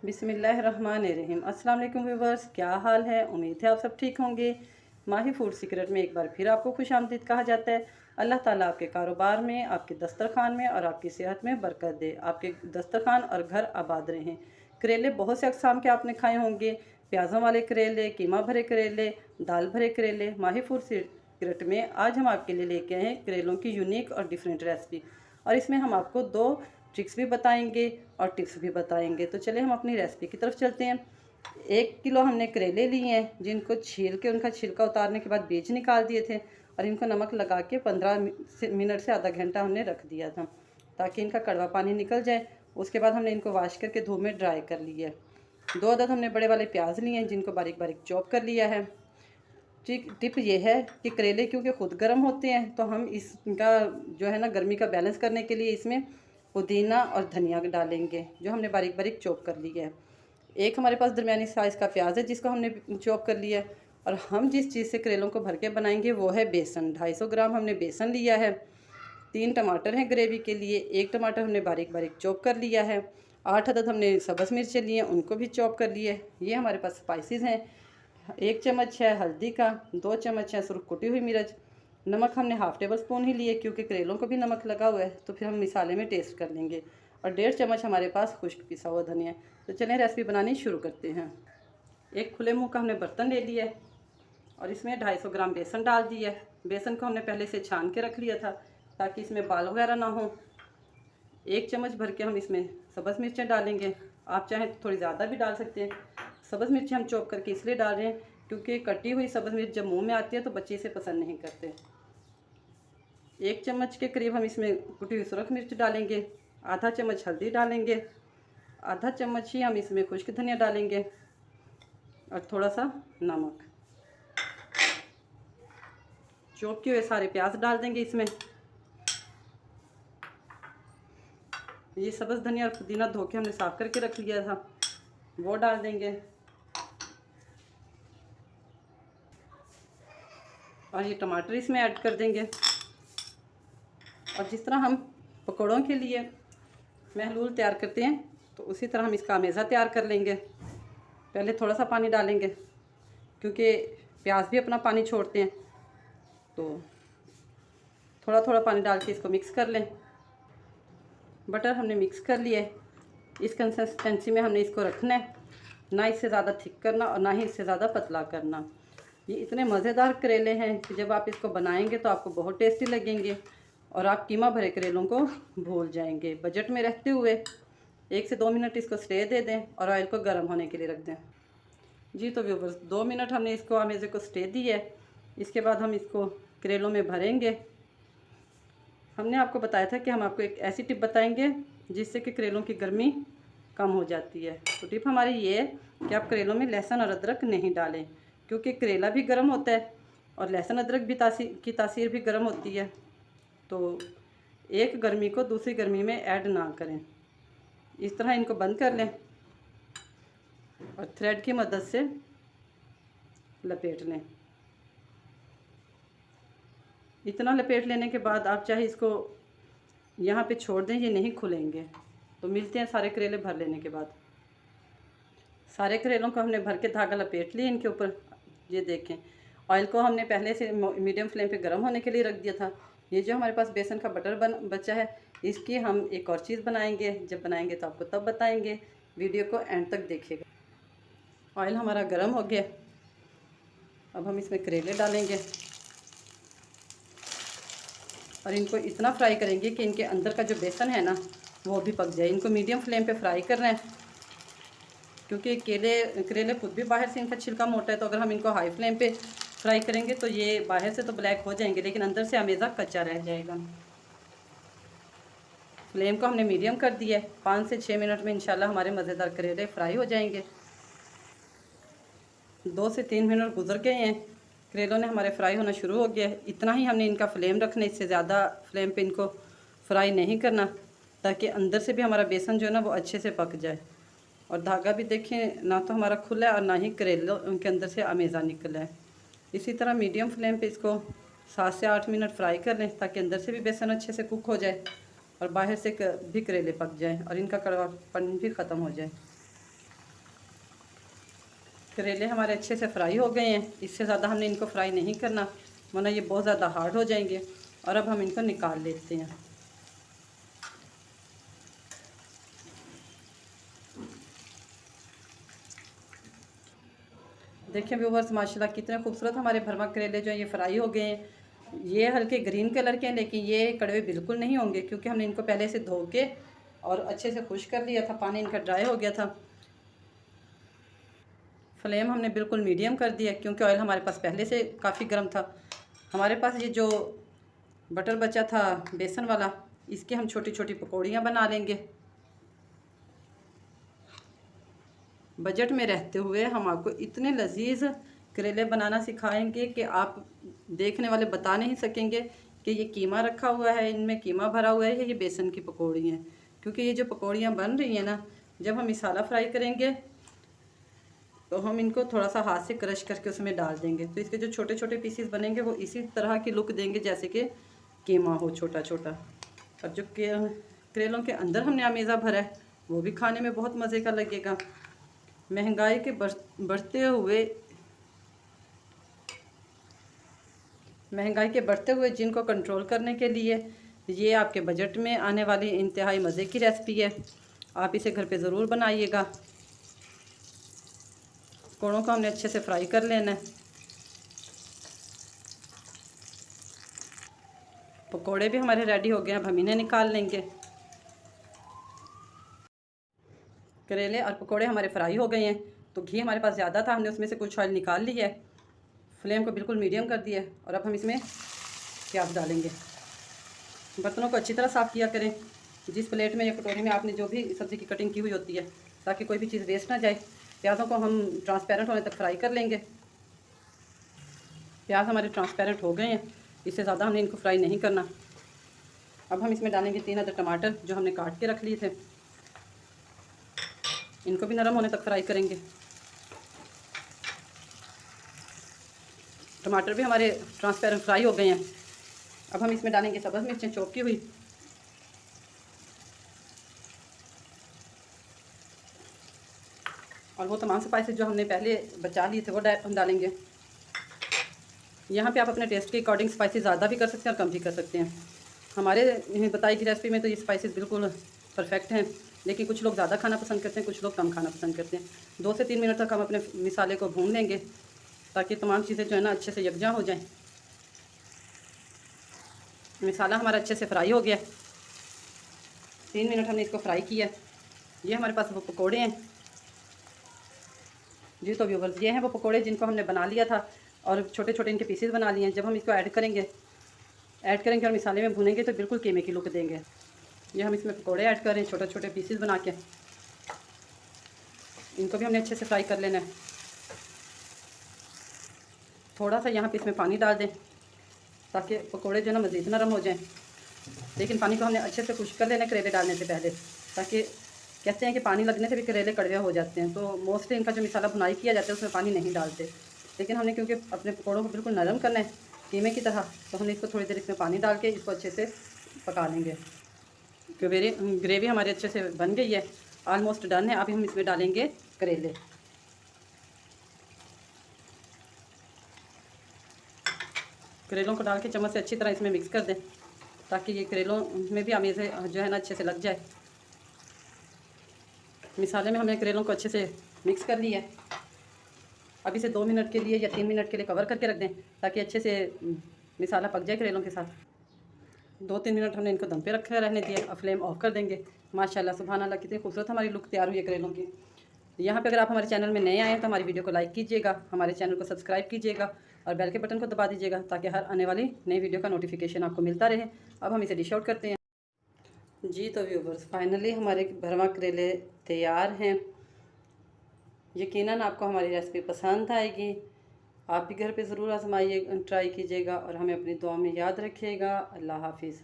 बिस्मिल्लाहिर्रहमानिर्रहीम। अस्सलाम वालेकुम व्यूवर्स, क्या हाल है? उम्मीद है आप सब ठीक होंगे। माही फूड सीक्रेट में एक बार फिर आपको खुशामदीद कहा जाता है। अल्लाह ताला आपके कारोबार में, आपके दस्तरखान में और आपकी सेहत में बरकत दे। आपके दस्तरखान और घर आबाद रहें। करेले बहुत से अक़साम के आपने खाए होंगे, प्याज़ों वाले करेले, कीमा भरे करेले, दाल भरे करेले। माही फूड सीक्रेट में आज हम आपके लिए लेके आए हैं करेलों की यूनिक और डिफरेंट रेसिपी, और इसमें हम आपको 2 ट्रिक्स भी बताएंगे और टिप्स भी बताएंगे। तो चलिए हम अपनी रेसिपी की तरफ चलते हैं। 1 किलो हमने करेले लिए हैं, जिनको छील के उनका छिलका उतारने के बाद बीज निकाल दिए थे, और इनको नमक लगा के 15 मिनट से आधा घंटा हमने रख दिया था ताकि इनका कड़वा पानी निकल जाए। उसके बाद हमने इनको वॉश करके धूप में ड्राई कर लिया है। 2 अदद हमने बड़े वाले प्याज लिए हैं, जिनको बारीक बारीक चॉप कर लिया है। टिप ये है कि करेले क्योंकि ख़ुद गर्म होते हैं, तो हम इसका जो है ना गर्मी का बैलेंस करने के लिए इसमें पुदीना और धनिया डालेंगे, जो हमने बारीक बारीक चॉप कर लिया है। एक हमारे पास दरमियानी साइज़ का प्याज है, जिसको हमने चॉप कर लिया है। और हम जिस चीज़ से करेलों को भर के बनाएंगे वो है बेसन। 250 ग्राम हमने बेसन लिया है। 3 टमाटर हैं ग्रेवी के लिए। 1 टमाटर हमने बारीक बारीक चॉप कर लिया है। 8 अदद हमने सब्ज़ मिर्चें लिए हैं, उनको भी चॉप कर लिए है। ये हमारे पास स्पाइसेस हैं। 1 चम्मच है हल्दी का, 2 चम्मच है सुरख कुटी हुई मिर्च। नमक हमने हाफ़ टेबल स्पून ही लिए, क्योंकि करेलों को भी नमक लगा हुआ है, तो फिर हम मिसाले में टेस्ट कर लेंगे। और 1.5 चम्मच हमारे पास खुश्क पिसा हुआ धनिया। तो चलें रेसिपी बनानी शुरू करते हैं। एक खुले मुंह का हमने बर्तन ले लिया है और इसमें 250 ग्राम बेसन डाल दिया है। बेसन को हमने पहले से छान के रख लिया था ताकि इसमें बाल वगैरह ना हो। 1 चम्मच भर के हम इसमें सब्ज़ मिर्चें डालेंगे। आप चाहें तो थोड़ी ज़्यादा भी डाल सकते हैं। सब्ज़ मिर्चें हम चॉप करके इसलिए डाल रहे हैं क्योंकि कटी हुई सब्ज़ मिर्च जब मुंह में आती है तो बच्चे इसे पसंद नहीं करते। 1 चम्मच के करीब हम इसमें कुटी हुई सुरख मिर्च डालेंगे। आधा चम्मच हल्दी डालेंगे। आधा चम्मच ही हम इसमें खुश्क धनिया डालेंगे और थोड़ा सा नमक। चॉप किए हुए सारे प्याज डाल देंगे इसमें। ये सब्ज़ धनिया और पुदीना धो के हमने साफ़ करके रख लिया था, वो डाल देंगे। और ये टमाटर इसमें ऐड कर देंगे। और जिस तरह हम पकौड़ों के लिए महलूल तैयार करते हैं, तो उसी तरह हम इसका अमेज़ा तैयार कर लेंगे। पहले थोड़ा सा पानी डालेंगे क्योंकि प्याज भी अपना पानी छोड़ते हैं, तो थोड़ा थोड़ा पानी डाल के इसको मिक्स कर लें। बटर हमने मिक्स कर लिया है। इस कंसिस्टेंसी में हमने इसको रखना है, ना इससे ज़्यादा थिक करना और ना ही इससे ज़्यादा पतला करना। ये इतने मज़ेदार करेले हैं कि जब आप इसको बनाएंगे तो आपको बहुत टेस्टी लगेंगे और आप कीमा भरे करेलों को भूल जाएंगे। बजट में रहते हुए 1 से 2 मिनट इसको स्टे दे दें और ऑयल को गर्म होने के लिए रख दें। जी तो व्यूवर्स, 2 मिनट हमने इसको अमेज़े को स्टे दी है। इसके बाद हम इसको करेलों में भरेंगे। हमने आपको बताया था कि हम आपको एक ऐसी टिप बताएंगे जिससे कि करेलों की गर्मी कम हो जाती है। तो टिप हमारी ये है कि आप करेलों में लहसुन और अदरक नहीं डालें, क्योंकि करेला भी गर्म होता है और लहसुन अदरक भी तासीर भी गर्म होती है। तो एक गर्मी को दूसरी गर्मी में ऐड ना करें। इस तरह इनको बंद कर लें और थ्रेड की मदद से लपेट लें। इतना लपेट लेने के बाद आप चाहे इसको यहाँ पे छोड़ दें, ये नहीं खुलेंगे। तो मिलते हैं सारे करेले भर लेने के बाद। सारे करेलों को हमने भर के धागा लपेट लिए इनके ऊपर। ये देखें, ऑयल को हमने पहले से मीडियम फ्लेम पे गर्म होने के लिए रख दिया था। ये जो हमारे पास बेसन का बटर बचा है, इसकी हम एक और चीज़ बनाएंगे। जब बनाएंगे तो आपको तब बताएंगे, वीडियो को एंड तक देखिएगा। ऑयल हमारा गर्म हो गया। अब हम इसमें करेले डालेंगे और इनको इतना फ्राई करेंगे कि इनके अंदर का जो बेसन है ना वो भी पक जाए। इनको मीडियम फ्लेम पे फ्राई करना है, क्योंकि करेले खुद भी बाहर से इनका छिलका मोटा है। तो अगर हम इनको हाई फ्लेम पे फ्राई करेंगे तो ये बाहर से तो ब्लैक हो जाएंगे, लेकिन अंदर से अमेज़ा कच्चा रह जाएगा। फ्लेम को हमने मीडियम कर दिया है। 5 से 6 मिनट में इंशाल्लाह हमारे मज़ेदार करेले फ्राई हो जाएंगे। 2 से 3 मिनट गुजर गए हैं, करेलों ने हमारे फ्राई होना शुरू हो गया है। इतना ही हमने इनका फ्लेम रखना, इससे ज़्यादा फ्लेम पे इनको फ्राई नहीं करना, ताकि अंदर से भी हमारा बेसन जो है ना वो अच्छे से पक जाए। और धागा भी देखें, ना तो हमारा खुला है और ना ही करेलों उनके अंदर से अमेज़ा निकला है। इसी तरह मीडियम फ्लेम पे इसको 7 से 8 मिनट फ्राई कर लें, ताकि अंदर से भी बेसन अच्छे से कुक हो जाए और बाहर से भी करेले पक जाएँ और इनका कड़वापन भी ख़त्म हो जाए। करेले हमारे अच्छे से फ्राई हो गए हैं। इससे ज़्यादा हमने इनको फ्राई नहीं करना, वरना ये बहुत ज़्यादा हार्ड हो जाएंगे। और अब हम इनको निकाल लेते हैं। देखिए व्यूवर्स, माशाल्लाह कितने खूबसूरत हमारे भरमा करेले जो हैं ये फ्राई हो गए हैं। ये हल्के ग्रीन कलर के हैं, लेकिन ये कड़वे बिल्कुल नहीं होंगे, क्योंकि हमने इनको पहले से धो के और अच्छे से खुश कर लिया था, पानी इनका ड्राई हो गया था। फ्लेम हमने बिल्कुल मीडियम कर दिया, क्योंकि ऑयल हमारे पास पहले से काफ़ी गर्म था। हमारे पास ये जो बटर बचा था बेसन वाला, इसकी हम छोटी छोटी पकौड़ियाँ बना लेंगे। बजट में रहते हुए हम आपको इतने लजीज करेले बनाना सिखाएंगे कि आप देखने वाले बता नहीं सकेंगे कि ये कीमा रखा हुआ है, इनमें कीमा भरा हुआ है, ये बेसन की पकौड़ी हैं। क्योंकि ये जो पकौड़ियाँ बन रही हैं ना, जब हम मसाला फ्राई करेंगे तो हम इनको थोड़ा सा हाथ से क्रश करके उसमें डाल देंगे, तो इसके जो छोटे छोटे पीसीस बनेंगे वो इसी तरह की लुक देंगे जैसे कि कीमा हो छोटा छोटा। और जो करेलों के अंदर हमने अमेज़ा भरा है वो भी खाने में बहुत मज़े का लगेगा। महंगाई के बढ़ते हुए जिनको कंट्रोल करने के लिए ये आपके बजट में आने वाली इंतहाई मज़े की रेसिपी है। आप इसे घर पे ज़रूर बनाइएगा। पकौड़ों को हमने अच्छे से फ्राई कर लेना है। पकौड़े भी हमारे रेडी हो गए, अब हम इन्हें निकाल लेंगे। करेले और पकोड़े हमारे फ्राई हो गए हैं, तो घी हमारे पास ज़्यादा था, हमने उसमें से कुछ ऑयल निकाल लिया है। फ्लेम को बिल्कुल मीडियम कर दिया है और अब हम इसमें प्याज डालेंगे। बर्तनों को अच्छी तरह साफ़ किया करें, जिस प्लेट में या कटोरी में आपने जो भी सब्ज़ी की कटिंग की हुई होती है, ताकि कोई भी चीज़ वेस्ट ना जाए। प्याज़ों को हम ट्रांसपेरेंट होने तक फ्राई कर लेंगे। प्याज हमारे ट्रांसपेरेंट हो गए हैं, इससे ज़्यादा हमने इनको फ्राई नहीं करना। अब हम इसमें डालेंगे 3 अदर टमाटर जो हमने काट के रख लिए थे, इनको भी नरम होने तक फ्राई करेंगे। टमाटर भी हमारे ट्रांसपेरेंट फ्राई हो गए हैं। अब हम इसमें डालेंगे सब्ज़ मिर्चें चॉप की हुई, और वो तमाम स्पाइसेस जो हमने पहले बचा लिए थे वो हम डालेंगे। यहाँ पे आप अपने टेस्ट के अकॉर्डिंग स्पाइसेस ज़्यादा भी कर सकते हैं और कम भी कर सकते हैं। हमारे बताई की रेसिपी में तो ये स्पाइसेस बिल्कुल परफेक्ट हैं, लेकिन कुछ लोग ज़्यादा खाना पसंद करते हैं, कुछ लोग कम खाना पसंद करते हैं। 2 से 3 मिनट तक हम अपने मसाले को भून लेंगे, ताकि तमाम चीज़ें जो है ना अच्छे से यकजा हो जाएं। मसाला हमारा अच्छे से फ्राई हो गया, 3 मिनट हमने इसको फ्राई किया। ये हमारे पास वो पकोड़े हैं जी। तो व्यूवर्स, ये हैं वो पकोड़े जिनको हमने बना लिया था और छोटे छोटे इनके पीसेस बना लिए हैं। जब हम इसको ऐड करेंगे और मसाले में भूनेंगे तो बिल्कुल कीमे की लुक देंगे। ये हम इसमें पकोड़े ऐड कर रहे हैं, छोटे छोटे पीसेस बना के। इनको भी हमने अच्छे से फ्राई कर लेना है। थोड़ा सा यहाँ पे इसमें पानी डाल दें, ताकि पकोड़े जो है ना मज़ीद नरम हो जाएं। लेकिन पानी को हमने अच्छे से खुश्क कर लेना करेले डालने से पहले, ताकि कहते हैं कि पानी लगने से भी करेले कड़वे हो जाते हैं। तो मोस्टली इनका जो मसाला भुनाई किया जाता है उसमें पानी नहीं डालते, लेकिन हमने क्योंकि अपने पकौड़ों को बिल्कुल नरम करना है कीमे की तरह, तो हमने इसको थोड़ी देर इसमें पानी डाल के इसको अच्छे से पका लेंगे। ग्रेवी हमारी अच्छे से बन गई है, ऑलमोस्ट डन है। अभी हम इसमें डालेंगे करेले। करेलों को डाल के चम्मच से अच्छी तरह इसमें मिक्स कर दें, ताकि ये करेलों में भी अमेज़े जो है ना अच्छे से लग जाए। मसाले में हमने करेलों को अच्छे से मिक्स कर लिया है। अब इसे 2 मिनट के लिए या 3 मिनट के लिए कवर करके रख दें, ताकि अच्छे से मसाला पक जाए करेलों के साथ। 2-3 मिनट हमने इनको दम पे रखे रहने दिया। अब फ्लेम ऑफ कर देंगे। माशाल्लाह सुभान अल्लाह, कितनी खूबसूरत हमारी लुक तैयार हुई है करेलों की। यहाँ पे अगर आप हमारे चैनल में नए आए हैं तो हमारी वीडियो को लाइक कीजिएगा, हमारे चैनल को सब्सक्राइब कीजिएगा और बेल के बटन को दबा दीजिएगा, ताकि हर आने वाली नई वीडियो का नोटिफिकेशन आपको मिलता रहे। अब हम इसे डिश आउट करते हैं जी। तो व्यूवर्स, फाइनली हमारे भरवा करेले तैयार हैं। यकीनन आपको हमारी रेसिपी पसंद आएगी। आप भी घर पे ज़रूर आजमाइए, ट्राई कीजिएगा और हमें अपनी दुआ में याद रखिएगा। अल्लाह हाफिज़।